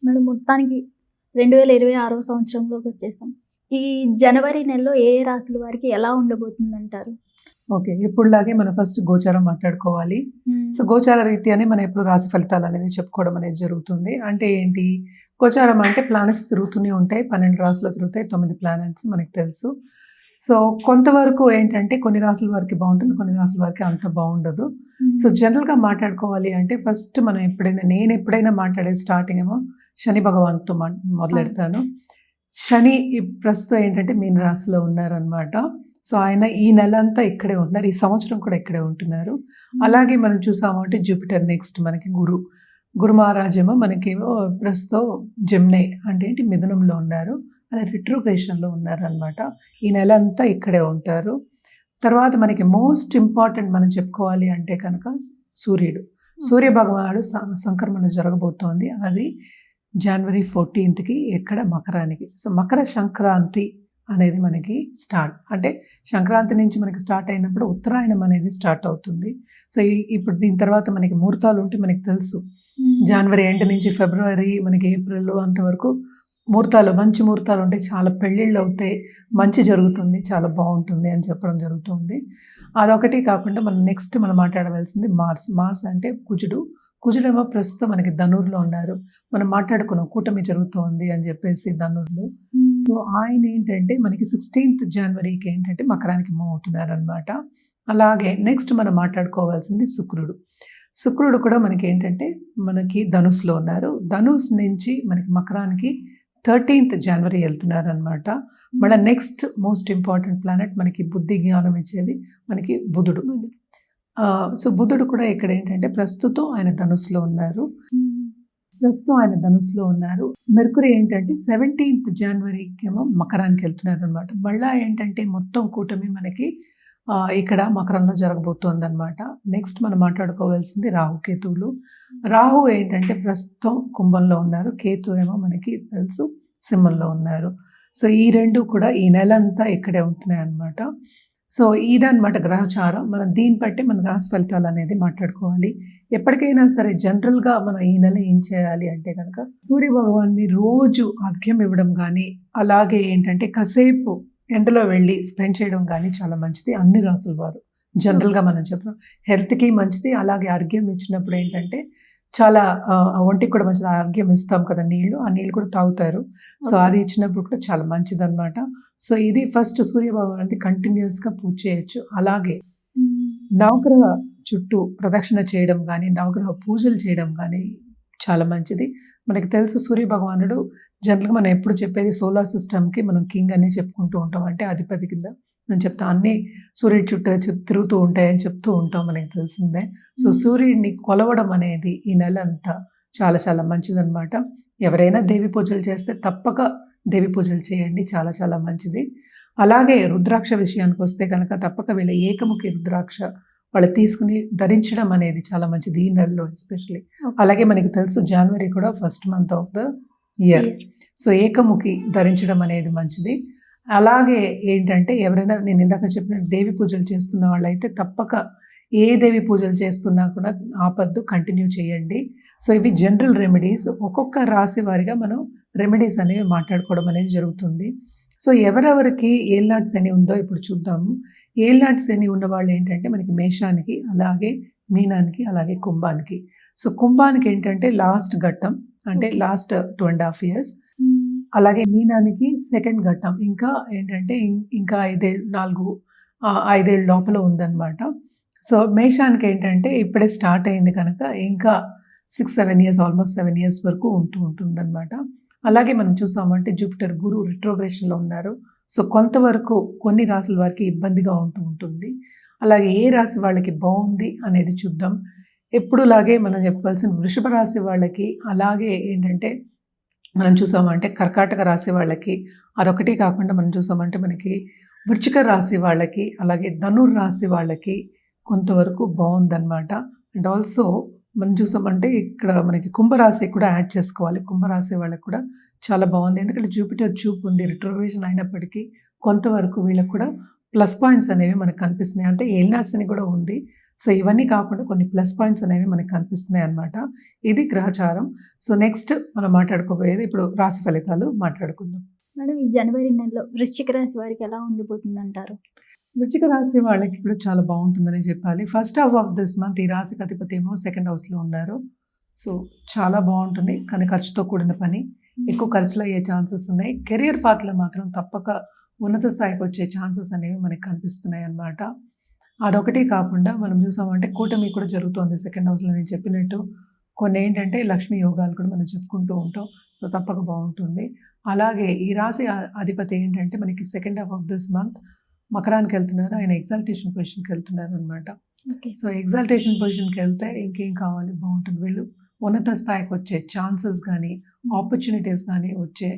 Madam మొత్తానికి 2026 సంవత్సరంలోకి వచ్చేసాం. ఈ జనవరి నెలలో ఏ రాశుల వారికి ఎలా ఉండబోతుందంటారు? ఓకే. ఎప్పుడులాగే మనం ఫస్ట్ గోచారం మాట్లాడుకోవాలి. సో, గోచార రీత్యానే మనం ఎప్పుడు రాశి ఫలితాలనేది చెప్పుకోవడం అనేది జరుగుతుంది. అంటే ఏంటి? గోచారం అంటే ప్లానెట్స్ తిరుగుతూనే ఉంటాయి. 12 రాశులు తిరుగుతాయి. 9 ప్లానెట్స్ మనకు తెలుసు. సో, కొంతవరకు ఏంటంటే కొన్ని రాసుల వారికి బాగుంటుంది. కొన్ని రాసుల వారికి అంత బాగుండదు. సో, జనరల్‌గా మాట్లాడుకోవాలి అంటే ఫస్ట్ మనం నేను ఎప్పుడైనా మాట్లాడేది స్టార్టింగ్ ఏమో శని భగవాన్‌తో మొదలెడతాను. శని ప్రస్తుతం ఏంటంటే మీన రాశిలో ఉన్నారనమాట. సో, ఆయన ఈ నెలంతా ఇక్కడే ఉంటున్నారు. ఈ సంవత్సరం కూడా ఇక్కడే ఉంటున్నారు. అలాగే మనం చూసామంటే జూపిటర్ నెక్స్ట్ మనకి గురు మహారాజేమో మనకేమో ప్రస్తుతం జెమిని అంటే ఏంటి మిథునంలో ఉన్నారు. అలా రిట్రోగ్రేషన్లో ఉన్నారనమాట. ఈ నెల అంతా ఇక్కడే ఉంటారు. తర్వాత మనకి మోస్ట్ ఇంపార్టెంట్ మనం చెప్పుకోవాలి అంటే కనుక సూర్య భగవానుడు సంక్రమణ జరగబోతోంది. అది జనవరి 14కి ఇక్కడ మకరానికి. సో, మకర సంక్రాంతి అనేది మనకి స్టార్ట్ అంటే సంక్రాంతి నుంచి మనకి స్టార్ట్ అయినప్పుడు ఉత్తరాయణం అనేది స్టార్ట్ అవుతుంది. సో, ఇప్పుడు దీని తర్వాత మనకి ముహూర్తాలు ఉంటే మనకి తెలుసు. జనవరి ఎండ్ నుంచి ఫిబ్రవరి మనకి ఏప్రిల్ అంతవరకు మంచి ముహూర్తాలు ఉంటాయి. చాలా పెళ్ళిళ్ళు అవుతాయి, మంచి జరుగుతుంది, చాలా బాగుంటుంది అని చెప్పడం జరుగుతుంది. అదొకటి కాకుండా మనం మాట్లాడవలసింది మార్స్ అంటే కుజుడేమో ప్రస్తుతం మనకి ధనుర్లో ఉన్నారు. మనం మాట్లాడుకున్నాం కూటమి జరుగుతోంది అని చెప్పేసి ధనుర్లో. సో, ఆయన ఏంటంటే మనకి 16th జనవరికి ఏంటంటే మకరానికి మూవ్ అవుతున్నారనమాట. అలాగే నెక్స్ట్ మనం మాట్లాడుకోవాల్సింది శుక్రుడు కూడా మనకి ఏంటంటే మనకి ధనుస్లో ఉన్నారు. ధనుస్ నుంచి మనకి మకరానికి 13th జనవరి వెళ్తున్నారనమాట. మళ్ళీ నెక్స్ట్ మోస్ట్ ఇంపార్టెంట్ ప్లానెట్ మనకి బుద్ధి జ్ఞానం ఇచ్చేది మనకి బుధుడు. సో, బుధుడు కూడా ఇక్కడ ఏంటంటే ప్రస్తుతం ఆయన ధనుస్లో ఉన్నారు. మెర్కురీ ఏంటంటే 17th జనవరికి ఏమో మకరానికి వెళ్తున్నారు అనమాట. మళ్ళీ ఏంటంటే మొత్తం కూటమి మనకి ఇక్కడ మకరంలో జరగబోతోంది అనమాట. నెక్స్ట్ మనం మాట్లాడుకోవాల్సింది రాహుకేతువులు. రాహు ఏంటంటే ప్రస్తుతం కుంభంలో ఉన్నారు. కేతు ఏమో మనకి తెలుసు సింహంలో ఉన్నారు. సో, ఈ రెండు కూడా ఈ నెల అంతా ఇక్కడే ఉంటున్నాయి అనమాట. సో, ఇదన్నమాట గ్రహచారం. మనం దీన్ని బట్టి మన రాశి ఫలితాలు అనేది మాట్లాడుకోవాలి. ఎప్పటికైనా సరే జనరల్గా మనం ఈ నెల ఏం చేయాలి అంటే కనుక సూర్య భగవాన్ని రోజు అర్ఘ్యం ఇవ్వడం కానీ, అలాగే ఏంటంటే కాసేపు ఎండలో వెళ్ళి స్పెండ్ చేయడం కానీ చాలా మంచిది. అన్ని రాసుల వారు జనరల్గా మనం చెప్తాం హెల్త్కి మంచిది. అలాగే అర్ఘ్యం ఇచ్చినప్పుడు ఏంటంటే చాలా ఒంటికి కూడా మంచిది. అర్ఘ్యం ఇస్తాం కదా నీళ్ళు, ఆ నీళ్ళు కూడా తాగుతారు. సో, అది ఇచ్చినప్పుడు కూడా చాలా మంచిది అనమాట. సో, ఇది ఫస్ట్ సూర్య భగవాన్ కంటిన్యూస్గా పూజ చేయొచ్చు. అలాగే నవగ్రహ చుట్టూ ప్రదక్షిణ చేయడం కానీ, నవగ్రహ పూజలు చేయడం కానీ చాలా మంచిది. మనకి తెలుసు సూర్య భగవానుడు జనరల్గా మనం ఎప్పుడు చెప్పేది సోలార్ సిస్టమ్కి మనం కింగ్ అని చెప్పుకుంటూ ఉంటాం. అంటే అధిపతి కింద నేను చెప్తాను. అన్నీ సూర్యుడి చుట్టూ తిరుగుతూ ఉంటాయని చెప్తూ ఉంటాం, మనకి తెలిసిందే. సో, సూర్యుడిని కొలవడం అనేది ఈ నెల అంతా చాలా చాలా మంచిదన్నమాట. ఎవరైనా దేవి పూజలు చేస్తే తప్పక దేవి పూజలు చేయండి, చాలా చాలా మంచిది. అలాగే రుద్రాక్ష విషయానికి వస్తే కనుక తప్పక వీళ్ళ ఏకముఖి రుద్రాక్ష వాళ్ళు తీసుకుని ధరించడం అనేది చాలా మంచిది ఈ నెలలో ఎస్పెషలీ. అలాగే మనకి తెలుసు జనవరి కూడా first month of the year. So, ఏకముఖి ధరించడం అనేది మంచిది. అలాగే ఏంటంటే ఎవరైనా నేను ఇందాక చెప్పినట్టు దేవి పూజలు చేస్తున్న వాళ్ళైతే తప్పక ఏ దేవి పూజలు చేస్తున్నా కూడా ఆపద్దు, కంటిన్యూ చేయండి. సో, ఇవి జనరల్ రెమెడీస్. ఒక్కొక్క రాశి వారిగా మనం రెమెడీస్ అనేవి మాట్లాడుకోవడం అనేది జరుగుతుంది. సో, ఎవరెవరికి ఏల్నాటి శని ఉందో ఇప్పుడు చూద్దాము. ఏల్నాటి శని ఉన్న వాళ్ళు ఏంటంటే మనకి మేషానికి, అలాగే మీనానికి, అలాగే కుంభానికి. సో, కుంభానికి ఏంటంటే లాస్ట్ ఘట్టం అంటే లాస్ట్ 2.5 years. అలాగే మీనానికి సెకండ్ ఘట్టం ఇంకా ఏంటంటే ఇంకా 5 ఏళ్ళ లోపల ఉందన్నమాట. సో, మేషానికి ఏంటంటే ఇప్పుడే స్టార్ట్ అయింది కనుక ఇంకా 6-7 years ఆల్మోస్ట్ 7 years వరకు ఉంటుందన్నమాట. అలాగే మనం చూసామంటే జూపిటర్ గురు రిట్రోగ్రేషన్లో ఉన్నారు. సో, కొంతవరకు కొన్ని రాశుల వారికి ఇబ్బందిగా ఉంటుంది. అలాగే ఏ రాశి వాళ్ళకి బాగుంది అనేది చూద్దాం. ఎప్పుడులాగే మనం చెప్పవలసిన వృషభ రాశి వాళ్ళకి, అలాగే ఏంటంటే మనం చూసామంటే కర్కాటక రాశి వాళ్ళకి, అదొకటి కాకుండా మనం చూసామంటే మనకి వృశ్చిక రాశి వాళ్ళకి, అలాగే ధనుర్ రాశి వాళ్ళకి కొంతవరకు బాగుందన్నమాట. అండ్ ఆల్సో మనం చూసామంటే ఇక్కడ మనకి కుంభరాశి కూడా యాడ్ చేసుకోవాలి. కుంభరాశి వాళ్ళకి కూడా చాలా బాగుంది. ఎందుకంటే జూపిటర్ చూపు ఉంది, రిట్రోగ్రేషన్ అయినప్పటికీ కొంతవరకు వీళ్ళకి కూడా ప్లస్ పాయింట్స్ అనేవి మనకు కనిపిస్తున్నాయి. అంటే ఏలినాటి శని కూడా ఉంది. సో ఇవన్నీ కాకుండా కొన్ని ప్లస్ పాయింట్స్ అనేవి మనకి కనిపిస్తున్నాయి అన్నమాట. ఇది గ్రహచారం. సో నెక్స్ట్ మనం మాట్లాడుకోబోయేది ఇప్పుడు రాశి ఫలితాలు మాట్లాడుకుందాం. మేడం, ఈ జనవరి నెలలో వృశ్చిక రాశి వారికి ఎలా ఉండబోతుంది అంటారు? వృశ్చిక రాశి వాళ్ళకి కూడా చాలా బాగుంటుందని చెప్పాలి. First half of this month ఈ రాశికి అధిపతి ఏమో సెకండ్ హౌస్లో ఉన్నారు. సో చాలా బాగుంటుంది, కానీ ఖర్చుతో కూడిన పని, ఎక్కువ ఖర్చులు అయ్యే ఛాన్సెస్ ఉన్నాయి. కెరియర్ పాత్రలో మాత్రం తప్పక ఉన్నత స్థాయికి వచ్చే ఛాన్సెస్ అనేవి మనకి కనిపిస్తున్నాయి అన్నమాట. అదొకటి కాకుండా మనం చూసామంటే కూటమి కూడా జరుగుతుంది సెకండ్ హౌస్లో. నేను చెప్పినట్టు కొన్ని ఏంటంటే లక్ష్మీ యోగాలు కూడా మనం చెప్పుకుంటూ ఉంటాం. సో తప్పక బాగుంటుంది. అలాగే ఈ రాశి అధిపతి ఏంటంటే మనకి second half of this month మకరానికి వెళ్తున్నారు. ఆయన ఎగ్జాల్టేషన్ పొజిషన్కి వెళ్తున్నారు అనమాట. ఓకే. సో ఎగ్జాల్టేషన్ పొజిషన్కి వెళ్తే ఇంకేం కావాలి, బాగుంటుంది. వీళ్ళు ఉన్నత స్థాయికి వచ్చే ఛాన్సెస్ కానీ ఆపర్చునిటీస్ కానీ వచ్చే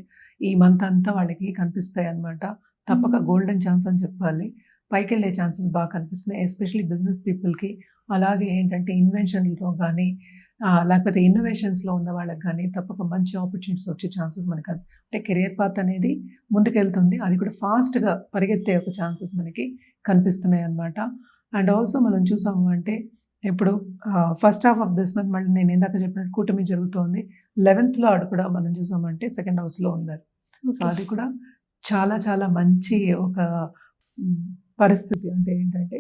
ఈ మంత్ అంతా వాళ్ళకి కనిపిస్తాయి అన్నమాట. తప్పక గోల్డెన్ ఛాన్స్ అని చెప్పాలి. పైకి వెళ్ళే ఛాన్సెస్ బాగా కనిపిస్తున్నాయి, ఎస్పెషలీ బిజినెస్ పీపుల్కి. అలాగే ఏంటంటే ఇన్వెన్షన్లో కానీ లేకపోతే ఇన్నోవేషన్స్లో ఉన్న వాళ్ళకి కానీ తప్పక మంచి ఆపర్చునిటీస్ వచ్చే ఛాన్సెస్ మనకి అంటే కెరియర్ పాత్ అనేది ముందుకెళ్తుంది. అది కూడా ఫాస్ట్గా పరిగెత్తే ఒక ఛాన్సెస్ మనకి కనిపిస్తున్నాయి అన్నమాట. అండ్ ఆల్సో మనం చూసాము అంటే ఇప్పుడు first half of this month మళ్ళీ నేను ఇందాక చెప్పినట్టు కూటమి జరుగుతోంది. 11th లార్డ్ కూడా మనం చూసామంటే సెకండ్ హౌస్లో ఉన్నారు. సో అది కూడా చాలా చాలా మంచి ఒక పరిస్థితి. అంటే ఏంటంటే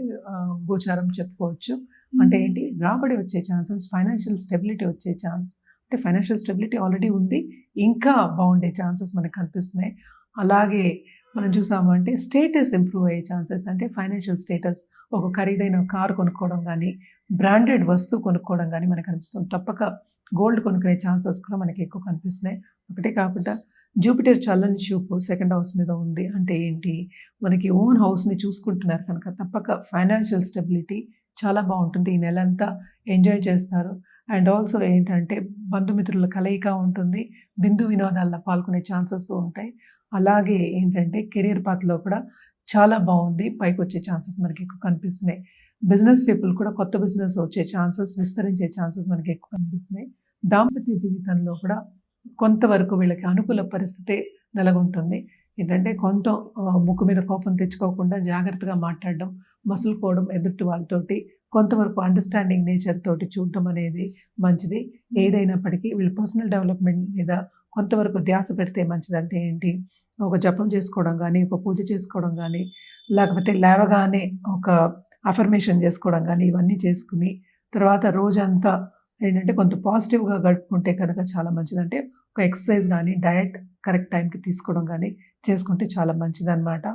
గోచారం చెప్పుకోవచ్చు. అంటే ఏంటి, రాబడి వచ్చే ఛాన్సెస్, ఫైనాన్షియల్ స్టెబిలిటీ వచ్చే ఛాన్స్. అంటే ఫైనాన్షియల్ స్టెబిలిటీ ఆల్రెడీ ఉంది, ఇంకా బాగుండే ఛాన్సెస్ మనకు కనిపిస్తున్నాయి. అలాగే మనం చూసాము అంటే స్టేటస్ ఇంప్రూవ్ అయ్యే ఛాన్సెస్. అంటే ఫైనాన్షియల్ స్టేటస్, ఒక ఖరీదైన కారు కొనుక్కోవడం కానీ, బ్రాండెడ్ వస్తువు కొనుక్కోవడం కానీ మనకు కనిపిస్తుంది. తప్పక గోల్డ్ కొనుక్కునే ఛాన్సెస్ కూడా మనకి ఎక్కువ కనిపిస్తున్నాయి. ఒకటే కాకుండా జూపిటర్ చల్లని చూపు సెకండ్ హౌస్ మీద ఉంది. అంటే ఏంటి, మనకి ఓన్ హౌస్ని చూసుకుంటున్నారు కనుక తప్పక ఫైనాన్షియల్ స్టెబిలిటీ చాలా బాగుంటుంది. ఈ నెలంతా ఎంజాయ్ చేస్తారు. అండ్ ఆల్సో ఏంటంటే బంధుమిత్రుల కలయిక ఉంటుంది, విందు వినోదాల్లో పాల్గొనే ఛాన్సెస్ ఉంటాయి. అలాగే ఏంటంటే కెరియర్ పాత్లో కూడా చాలా బాగుంది, పైకి వచ్చే ఛాన్సెస్ మనకి ఎక్కువ కనిపిస్తున్నాయి. బిజినెస్ పీపుల్ కూడా కొత్త బిజినెస్ వచ్చే ఛాన్సెస్, విస్తరించే ఛాన్సెస్ మనకి ఎక్కువ కనిపిస్తున్నాయి. దాంపత్య జీవితంలో కూడా కొంతవరకు వీళ్ళకి అనుకూల పరిస్థితి నెలకొంటుంది. ఏంటంటే కొంత ముక్కు మీద కోపం తెచ్చుకోకుండా జాగ్రత్తగా మాట్లాడడం, మసులుకోవడం ఎదుటి వాళ్ళతోటి, కొంతవరకు అండర్స్టాండింగ్ నేచర్ తోటి చూడటం అనేది మంచిది. ఏదైనప్పటికీ వీళ్ళు పర్సనల్ డెవలప్మెంట్ మీద కొంతవరకు ధ్యాస పెడితే మంచిది. అంటే ఏంటి, ఒక జపం చేసుకోవడం కానీ, ఒక పూజ చేసుకోవడం కానీ, లేకపోతే లేవగానే ఒక అఫర్మేషన్ చేసుకోవడం కానీ, ఇవన్నీ చేసుకుని తర్వాత రోజంతా ఏంటంటే కొంత పాజిటివ్గా గడుపుకుంటే కనుక చాలా మంచిది. అంటే ఒక ఎక్సర్సైజ్ కానీ, డయట్ కరెక్ట్ టైంకి తీసుకోవడం కానీ చేసుకుంటే చాలా మంచిది అన్నమాట.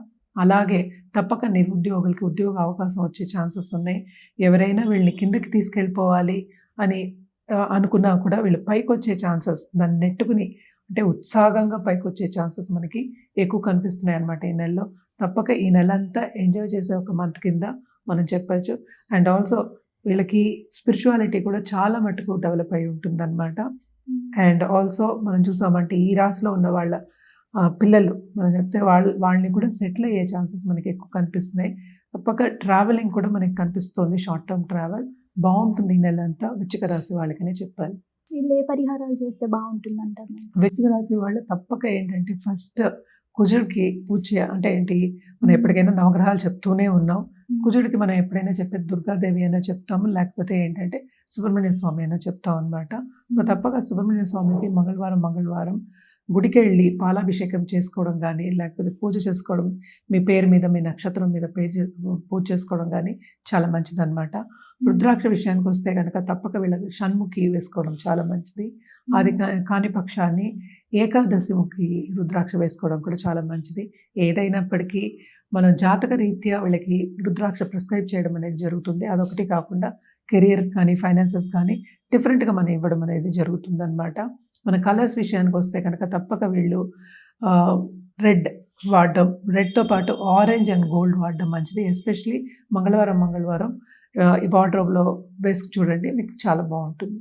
అలాగే తప్పక నిరుద్యోగులకి ఉద్యోగ అవకాశం వచ్చే ఛాన్సెస్ ఉన్నాయి. ఎవరైనా వీళ్ళని కిందకి తీసుకెళ్ళిపోవాలి అని అనుకున్నా కూడా వీళ్ళు పైకి వచ్చే ఛాన్సెస్, దాన్ని నెట్టుకుని అంటే ఉత్సాహంగా పైకి వచ్చే ఛాన్సెస్ మనకి ఎక్కువ కనిపిస్తున్నాయి అన్నమాట ఈ నెలలో. తప్పక ఈ నెల అంతా ఎంజాయ్ చేసే ఒక మంత్ కింద మనం చెప్పచ్చు. అండ్ ఆల్సో వీళ్ళకి స్పిరిచువాలిటీ కూడా చాలా మటుకు డెవలప్ అయి ఉంటుందన్నమాట. అండ్ ఆల్సో మనం చూసామంటే ఈ రాశిలో ఉన్న వాళ్ళ పిల్లలు మనం చెప్తే వాళ్ళని కూడా సెటిల్ అయ్యే ఛాన్సెస్ మనకి ఎక్కువ కనిపిస్తున్నాయి. తప్పక ట్రావెలింగ్ కూడా మనకి కనిపిస్తుంది, షార్ట్ టర్మ్ ట్రావెల్ బాగుంటుంది ఈ నెల అంతా వృశ్చిక రాశి వాళ్ళకనే చెప్పాలి. వీళ్ళు ఏ పరిహారాలు చేస్తే బాగుంటుంది అంటారు? వృశ్చిక రాశి వాళ్ళు తప్పక ఏంటంటే ఫస్ట్ కుజుడికి పూజ అంటే ఏంటి, మనం ఎప్పటికైనా నవగ్రహాలు చెప్తూనే ఉన్నాం. కుజుడికి మనం ఎప్పుడైనా చెప్పేది దుర్గాదేవి అయినా చెప్తాము, లేకపోతే ఏంటంటే సుబ్రహ్మణ్య స్వామి అయినా చెప్తాం అనమాట. సో తప్పక సుబ్రహ్మణ్య స్వామికి మంగళవారం గుడికి వెళ్ళి పాలాభిషేకం చేసుకోవడం కానీ, లేకపోతే పూజ చేసుకోవడం, మీ పేరు మీద మీ నక్షత్రం మీద పూజ చేసుకోవడం కానీ చాలా మంచిది అనమాట. రుద్రాక్ష విషయానికి వస్తే కనుక తప్పక వీళ్ళకి షణ్ముఖి వేసుకోవడం చాలా మంచిది. అది కాని పక్షాన్ని ఏకాదశిముఖి రుద్రాక్ష వేసుకోవడం కూడా చాలా మంచిది. ఏదైనప్పటికీ మనం జాతక రీత్యా వీళ్ళకి రుద్రాక్ష ప్రిస్క్రైబ్ చేయడం అనేది జరుగుతుంది. అదొకటి కాకుండా కెరియర్ కానీ, ఫైనాన్సెస్ కానీ డిఫరెంట్గా మనం ఇవ్వడం అనేది జరుగుతుంది అనమాట. మన కలర్స్ విషయానికి వస్తే కనుక తప్పక వీళ్ళు రెడ్ వాడడం, రెడ్తో పాటు ఆరెంజ్ అండ్ గోల్డ్ వాడడం మంచిది. ఎస్పెషలీ మంగళవారం ఈ వార్డ్రోబ్లో వేసుకు చూడండి, మీకు చాలా బాగుంటుంది.